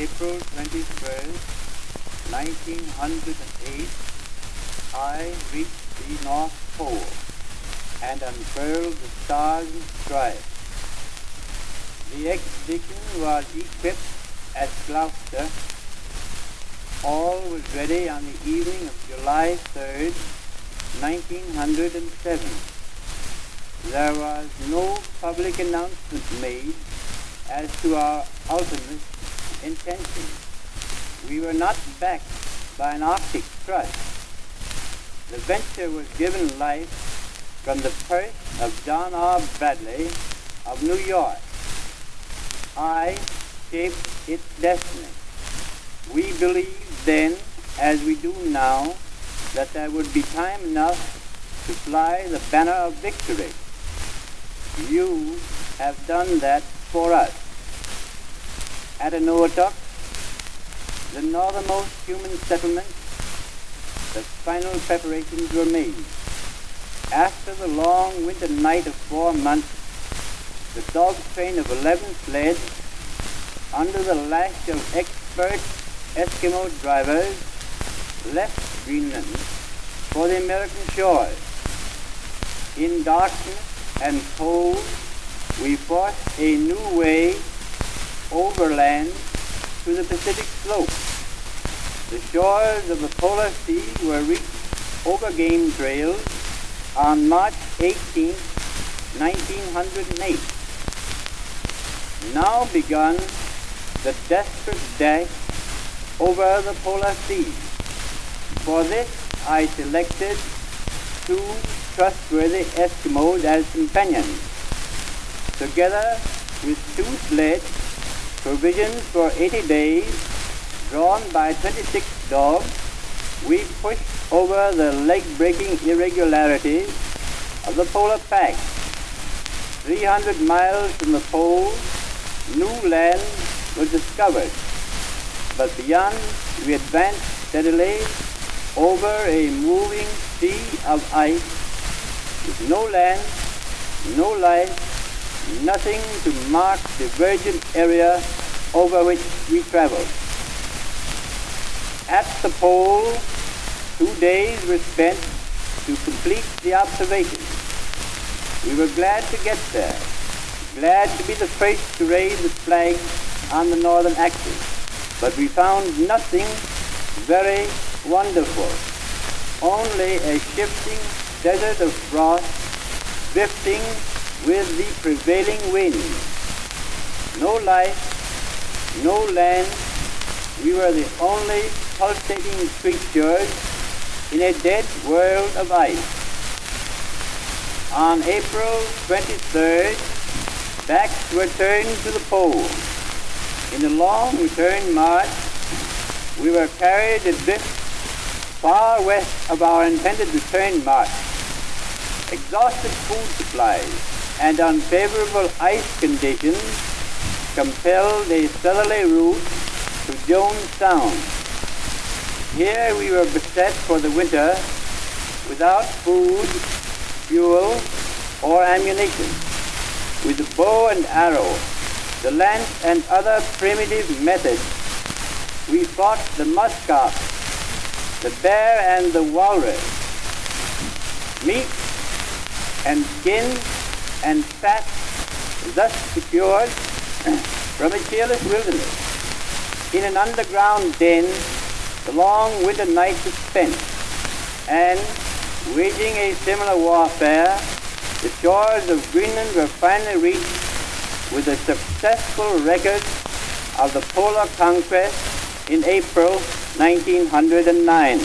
April 21st, 1908, I reached the North Pole and unfurled the stars and stripes. The expedition was equipped at Gloucester. All was ready on the evening of July 3rd, 1907. There was no public announcement made as to our ultimate intention. We were not backed by an Arctic trust. The venture was given life from the purse of John R. Bradley of New York. I shaped its destiny. We believed then, as we do now, that there would be time enough to fly the banner of victory. You have done that for us. At Enowetok, the northernmost human settlement, the final preparations were made. After the long winter night of 4 months, the dog train of 11 sleds, under the lash of expert Eskimo drivers, left Greenland for the American shores. In darkness and cold, we forced a new way overland to the Pacific slope. The shores of the Polar Sea were reached over game trails on March 18, 1908. Now begun the desperate dash over the Polar Sea. For this I selected 2 trustworthy Eskimos as companions. Together with 2 sleds, provisions for 80 days, drawn by 26 dogs, we pushed over the leg-breaking irregularities of the polar pack. 300 miles from the pole, new land was discovered, but beyond we advanced steadily over a moving sea of ice with no land, no life, nothing to mark the virgin area over which we traveled. At the pole, 2 days were spent to complete the observations. We were glad to get there, glad to be the first to raise the flag on the northern axis, but we found nothing very wonderful, only a shifting desert of frost drifting with the prevailing wind. No life, no land. We were the only pulsating creatures in a dead world of ice. On April 23rd, backs were turned to the pole. In a long return march, we were carried adrift far west of our intended return march. Exhausted food supplies and unfavorable ice conditions compelled a southerly route to Jones Sound. Here we were beset for the winter without food, fuel, or ammunition. With the bow and arrow, the lance and other primitive methods, we fought the muskox, the bear and the walrus. Meat and skin and fat thus secured from a cheerless wilderness. In an underground den, the long winter night was spent, and waging a similar warfare, the shores of Greenland were finally reached with a successful record of the polar conquest in April 1909.